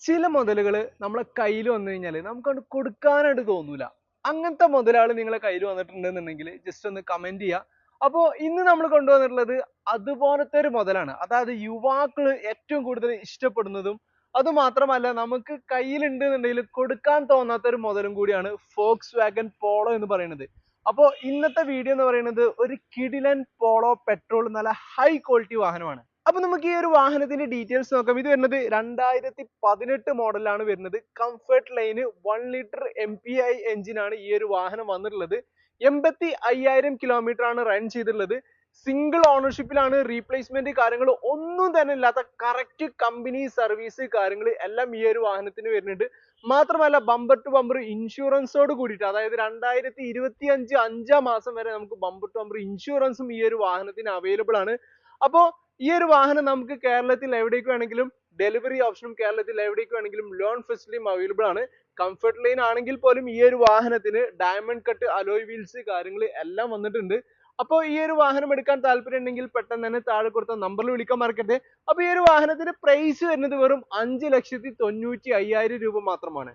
ചില മുതലുകൾ നമ്മളെ കയ്യിൽ വന്നു കഴിഞ്ഞാൽ നമുക്കത് കൊടുക്കാനായിട്ട് തോന്നൂല. അങ്ങനത്തെ മുതലാള് നിങ്ങളെ കയ്യിൽ വന്നിട്ടുണ്ടെന്നുണ്ടെങ്കിൽ ജസ്റ്റ് ഒന്ന് കമന്റ് ചെയ്യുക. അപ്പോൾ ഇന്ന് നമ്മൾ കൊണ്ടുവന്നിട്ടുള്ളത് അതുപോലത്തെ ഒരു മുതലാണ്. അതായത് യുവാക്കൾ ഏറ്റവും കൂടുതൽ ഇഷ്ടപ്പെടുന്നതും അതുമാത്രമല്ല നമുക്ക് കയ്യിലുണ്ട് എന്നുണ്ടെങ്കിൽ കൊടുക്കാൻ തോന്നാത്ത ഒരു മുതലും കൂടിയാണ് ഫോക്സ് വാഗൺ പോളോ എന്ന് പറയുന്നത്. അപ്പോൾ ഇന്നത്തെ വീഡിയോ എന്ന് പറയുന്നത് ഒരു കിടിലൻ പോളോ പെട്രോൾ നല്ല ഹൈ ക്വാളിറ്റി വാഹനമാണ്. അപ്പൊ നമുക്ക് ഈ ഒരു വാഹനത്തിന്റെ ഡീറ്റെയിൽസ് നോക്കാം. ഇത് വരുന്നത് 2018 മോഡലാണ് വരുന്നത്. കംഫർട്ട് ലൈന് 1 ലിറ്റർ MPI എഞ്ചിനാണ് ഈ ഒരു വാഹനം വന്നിട്ടുള്ളത്. 85,000 കിലോമീറ്റർ ആണ് റൺ ചെയ്തിട്ടുള്ളത്. സിംഗിൾ ഓണർഷിപ്പിലാണ്. റീപ്ലേസ്മെന്റ് കാര്യങ്ങൾ ഒന്നും തന്നെ ഇല്ലാത്ത കറക്റ്റ് കമ്പനി സർവീസ് കാര്യങ്ങൾ എല്ലാം ഈ ഒരു വാഹനത്തിന് വരുന്നുണ്ട്. മാത്രമല്ല ബമ്പർ ടു ബമ്പർ ഇൻഷുറൻസോട് കൂടിയിട്ട്, അതായത് 2025 അഞ്ചാം മാസം വരെ നമുക്ക് ബമ്പർ ടു ബമ്പർ ഇൻഷുറൻസും ഈ ഒരു വാഹനത്തിന് അവൈലബിൾ ആണ്. അപ്പോ ഈ ഒരു വാഹനം നമുക്ക് കേരളത്തിൽ എവിടേക്ക് വേണമെങ്കിലും ഡെലിവറി ഓപ്ഷനും കേരളത്തിൽ എവിടേക്ക് വേണമെങ്കിലും ലോൺ ഫെസിലിറ്റിയും അവൈലബിൾ ആണ്. കംഫർട്ട് ലൈൻ ആണെങ്കിൽ പോലും ഈ ഒരു വാഹനത്തിന് ഡയമണ്ട് കട്ട് അലോയ് വീൽസ് കാര്യങ്ങൾ എല്ലാം വന്നിട്ടുണ്ട്. അപ്പോൾ ഈ ഒരു വാഹനം എടുക്കാൻ താല്പര്യം ഉണ്ടെങ്കിൽ പെട്ടെന്ന് തന്നെ താഴെ കൊടുത്ത നമ്പറിൽ വിളിക്കാൻ മറക്കരുത്. അപ്പോൾ ഈ ഒരു വാഹനത്തിന്റെ പ്രൈസ് വരുന്നത് വെറും 5,95,000 രൂപ മാത്രമാണ്.